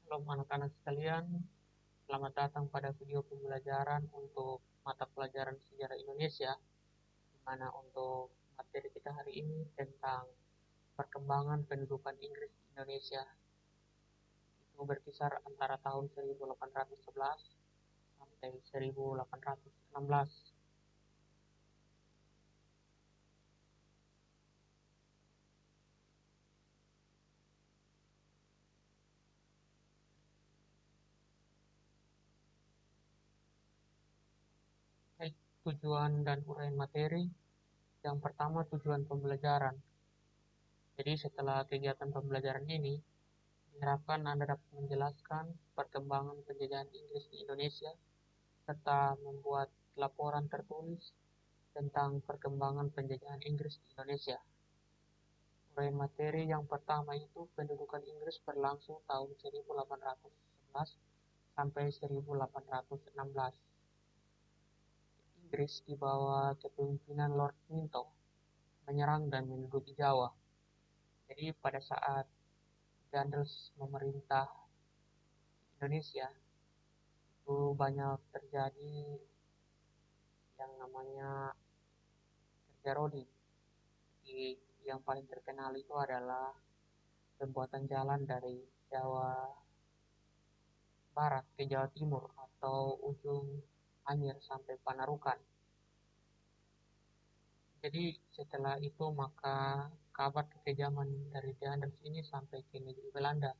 Halo anak-anak sekalian, selamat datang pada video pembelajaran untuk mata pelajaran sejarah Indonesia, di mana untuk materi kita hari ini tentang perkembangan pendudukan Inggris di Indonesia. Itu berkisar antara tahun 1811 sampai 1816. Baik, tujuan dan uraian materi. Yang pertama, tujuan pembelajaran. Jadi setelah kegiatan pembelajaran ini, diharapkan Anda dapat menjelaskan perkembangan penjajahan Inggris di Indonesia serta membuat laporan tertulis tentang perkembangan penjajahan Inggris di Indonesia. Uraian materi yang pertama itu pendudukan Inggris berlangsung tahun 1811 sampai 1816. Inggris di bawah kepemimpinan Lord Minto menyerang dan menduduki Jawa. Jadi pada saat Gandels memerintah Indonesia itu banyak terjadi yang namanya kerja rodi. Yang paling terkenal itu adalah pembuatan jalan dari Jawa Barat ke Jawa Timur atau ujung Anyer sampai Panarukan. Jadi setelah itu maka kabar kekejaman dari Deanders ini sampai ke negeri Belanda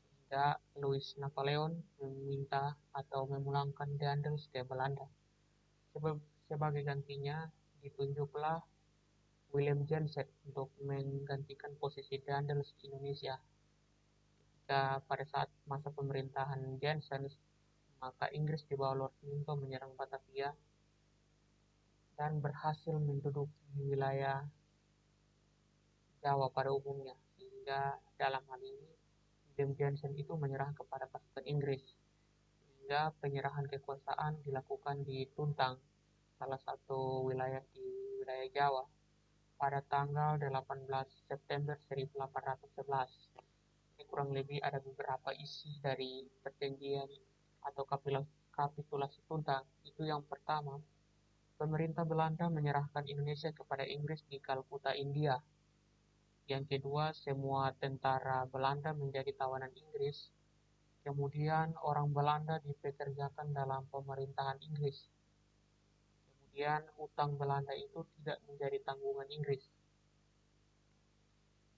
sehingga Louis Napoleon meminta atau memulangkan Deanders ke Belanda. Sebagai gantinya ditunjuklah William Jensen untuk menggantikan posisi Deanders di Indonesia. Pada saat masa pemerintahan Jensen, maka Inggris di bawah Lord Minto menyerang Batavia dan berhasil menduduki wilayah Jawa pada umumnya, sehingga dalam hal ini William Jensen itu menyerah kepada pasukan Inggris, sehingga penyerahan kekuasaan dilakukan di Tuntang, salah satu wilayah di wilayah Jawa, pada tanggal 18 September 1811. Ini kurang lebih ada beberapa isi dari perjanjian atau kapitulasi Tuntang. Itu yang pertama, pemerintah Belanda menyerahkan Indonesia kepada Inggris di Kalkuta, India. Yang kedua, semua tentara Belanda menjadi tawanan Inggris. Kemudian orang Belanda dipekerjakan dalam pemerintahan Inggris. Kemudian utang Belanda itu tidak menjadi tanggungan Inggris.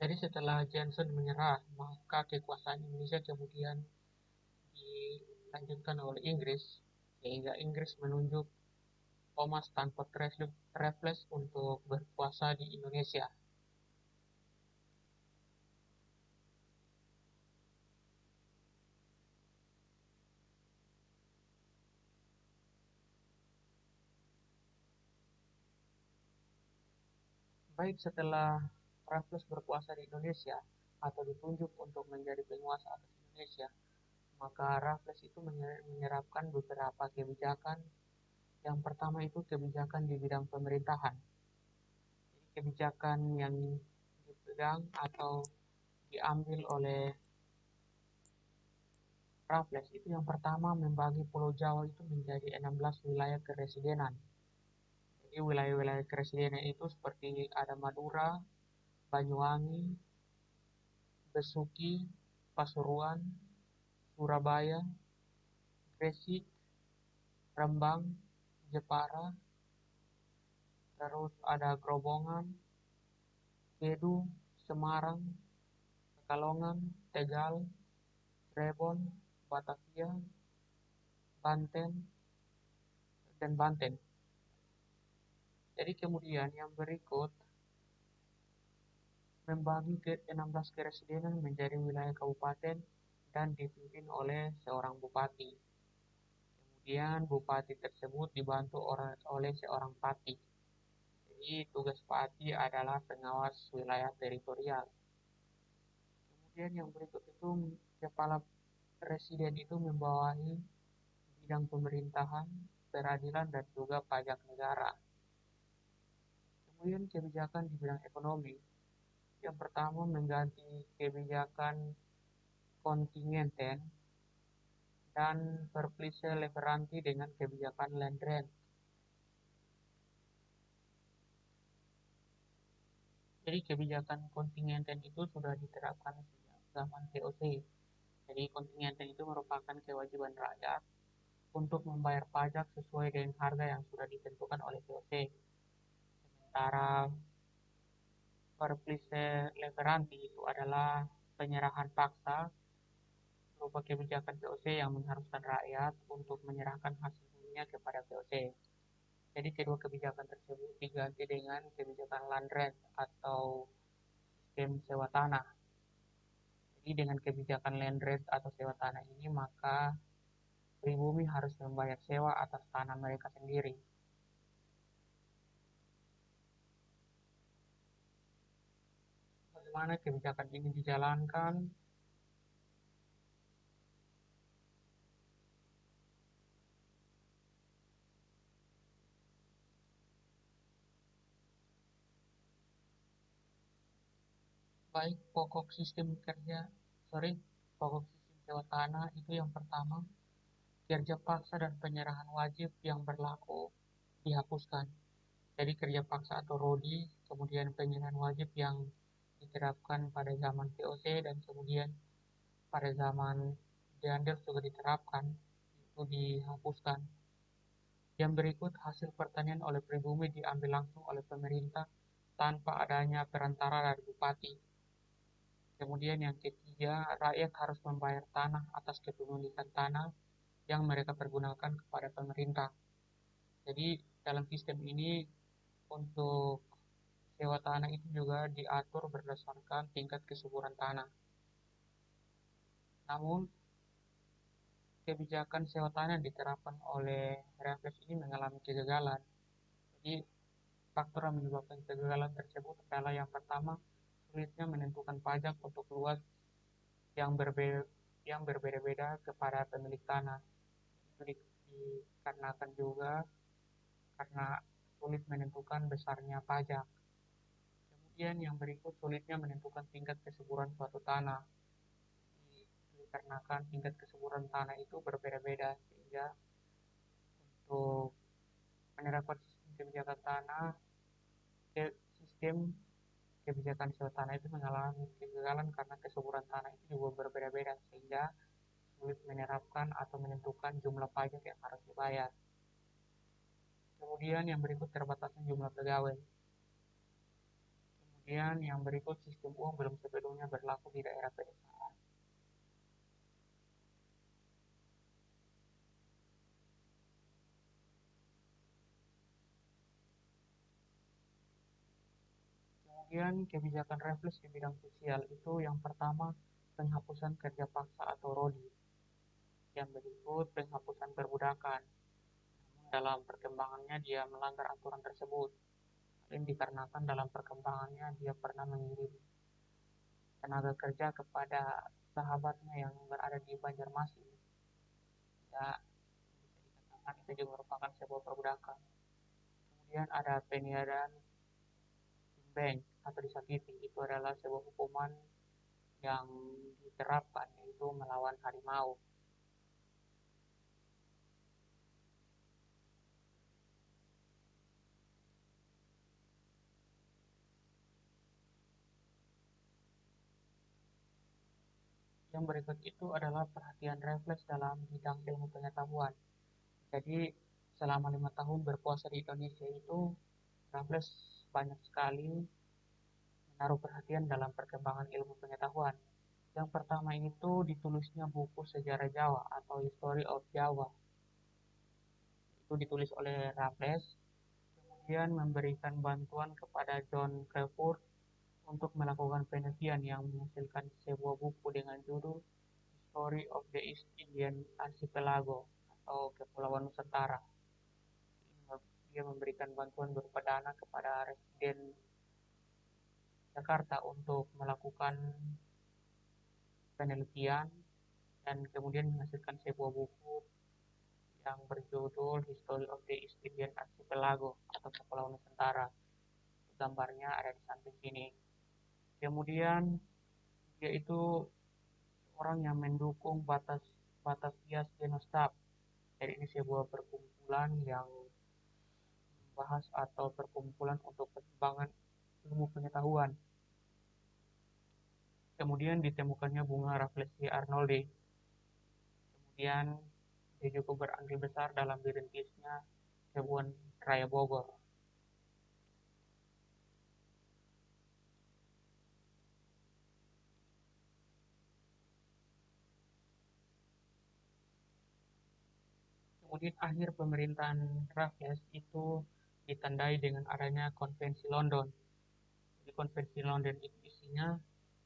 Jadi setelah Johnson menyerah, maka kekuasaan Indonesia kemudian dilanjutkan oleh Inggris, sehingga Inggris menunjuk Thomas Stanford Raffles untuk berkuasa di Indonesia. Baik setelah Raffles berkuasa di Indonesia atau ditunjuk untuk menjadi penguasa atas Indonesia, maka Raffles itu menyerapkan beberapa kebijakan. Yang pertama itu kebijakan di bidang pemerintahan. Jadi kebijakan yang dipegang atau diambil oleh Raffles itu yang pertama membagi Pulau Jawa itu menjadi 16 wilayah keresidenan. Jadi wilayah-wilayah keresidenan itu seperti ada Madura, Banyuwangi, Besuki, Pasuruan, Surabaya, Gresik, Rembang, Jepara, terus ada Grobongan, Kedu, Semarang, Pekalongan, Tegal, Cirebon, Batavia, Banten, dan Banten. Jadi kemudian yang berikut membagi ke 16 keresidenan menjadi wilayah kabupaten dan dipimpin oleh seorang bupati. Kemudian bupati tersebut dibantu oleh seorang pati. Jadi tugas pati adalah pengawas wilayah teritorial. Kemudian yang berikut itu kepala presiden itu membawahi bidang pemerintahan, peradilan, dan juga pajak negara. Kemudian kebijakan di bidang ekonomi. Yang pertama mengganti kebijakan kontingenten dan verplice leveranti dengan kebijakan land rent. Jadi kebijakan kontingenten itu sudah diterapkan sejak zaman VOC. Jadi kontingenten itu merupakan kewajiban rakyat untuk membayar pajak sesuai dengan harga yang sudah ditentukan oleh VOC. Sementara verplice leveranti itu adalah penyerahan paksa berupa kebijakan VOC yang mengharuskan rakyat untuk menyerahkan hasil buminya kepada VOC. Jadi kedua kebijakan tersebut diganti dengan kebijakan land rent atau sistem sewa tanah. Jadi dengan kebijakan land rent atau sewa tanah ini maka pribumi harus membayar sewa atas tanah mereka sendiri. Bagaimana kebijakan ini dijalankan? Baik pokok sistem sewa tanah itu yang pertama, kerja paksa dan penyerahan wajib yang berlaku dihapuskan. Jadi kerja paksa atau RODI, kemudian penyerahan wajib yang diterapkan pada zaman VOC dan kemudian pada zaman Deanders juga diterapkan, itu dihapuskan. Yang berikut hasil pertanian oleh pribumi diambil langsung oleh pemerintah tanpa adanya perantara dari bupati. Kemudian yang ketiga, rakyat harus membayar tanah atas kepemilikan tanah yang mereka pergunakan kepada pemerintah. Jadi dalam sistem ini untuk sewa tanah itu juga diatur berdasarkan tingkat kesuburan tanah. Namun kebijakan sewa tanah yang diterapkan oleh Raffles ini mengalami kegagalan. Jadi faktor yang menyebabkan kegagalan tersebut adalah yang pertama, sulitnya menentukan pajak untuk luas yang berbeda yang berbeda-beda kepada pemilik tanah. Itu dikarenakan juga karena sulit menentukan besarnya pajak. Kemudian yang berikut sulitnya menentukan tingkat kesuburan suatu tanah. Dikarenakan tingkat kesuburan tanah itu berbeda-beda sehingga untuk menerapkan sistem kebijakan tanah, sistem kebijakan sewa tanah itu mengalami kegagalan karena kesuburan tanah itu juga berbeda-beda sehingga sulit menerapkan atau menentukan jumlah pajak yang harus dibayar. Kemudian yang berikut terbatasnya jumlah pegawai. Kemudian yang berikut sistem uang belum sepenuhnya berlaku di daerah pedesaan. Kemudian kebijakan refleks di bidang sosial itu yang pertama penghapusan kerja paksa atau RODI. Yang berikut penghapusan perbudakan. Dalam perkembangannya dia melanggar aturan tersebut. Ini dikarenakan dalam perkembangannya dia pernah mengirim tenaga kerja kepada sahabatnya yang berada di Banjarmasin. Ya, bisa dikatakan itu juga merupakan sebuah perbudakan. Kemudian ada peniadaan bank atau disakiti. Itu adalah sebuah hukuman yang diterapkan yaitu melawan harimau. Yang berikut itu adalah perhatian refleks dalam bidang ilmu pengetahuan. Jadi selama 5 tahun berpuasa di Indonesia itu Raffles banyak sekali menaruh perhatian dalam perkembangan ilmu pengetahuan. Yang pertama itu ditulisnya buku Sejarah Jawa atau History of Java. Itu ditulis oleh Raffles. Kemudian memberikan bantuan kepada John Crawford untuk melakukan penelitian yang menghasilkan sebuah buku dengan judul History of the East Indian Archipelago atau Kepulauan Nusantara. Dia memberikan bantuan berupa dana kepada Residen Jakarta untuk melakukan penelitian dan kemudian menghasilkan sebuah buku yang berjudul History of the East Indian Archipelago atau Kepulauan Nusantara. Gambarnya ada di samping sini. Kemudian dia itu orang yang mendukung Batavia's Genosstab. Jadi ini sebuah perkumpulan yang membahas atau perkumpulan untuk pengembangan ilmu pengetahuan. Kemudian ditemukannya bunga Rafflesia arnoldi. Kemudian dia juga berandil besar dalam dirintisnya kebun raya Bogor. Kemudian akhir pemerintahan Raffles itu ditandai dengan adanya Konvensi London. Di Konvensi London itu isinya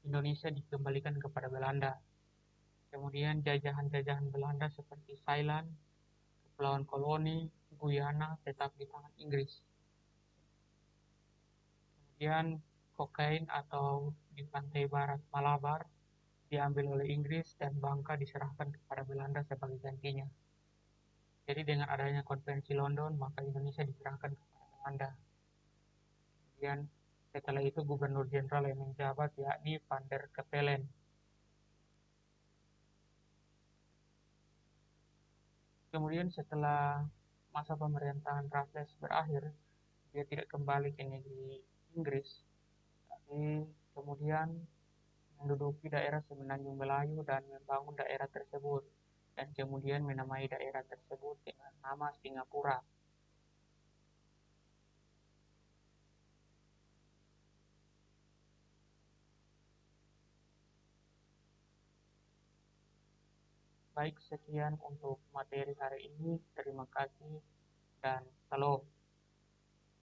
Indonesia dikembalikan kepada Belanda. Kemudian jajahan-jajahan Belanda seperti Thailand, Kepulauan Koloni, Guyana tetap di tangan Inggris. Kemudian kokain atau di pantai barat Malabar diambil oleh Inggris dan Bangka diserahkan kepada Belanda sebagai gantinya. Jadi dengan adanya Konvensi London, maka Indonesia diserahkan kepada Belanda. Kemudian setelah itu Gubernur Jenderal yang menjabat yakni Van der Capellen. Kemudian setelah masa pemerintahan Raffles berakhir, dia tidak kembali ke negeri Inggris, tapi kemudian menduduki daerah Semenanjung Melayu dan membangun daerah tersebut, dan kemudian menamai daerah tersebut dengan nama Singapura. Baik, sekian untuk materi hari ini. Terima kasih dan salam.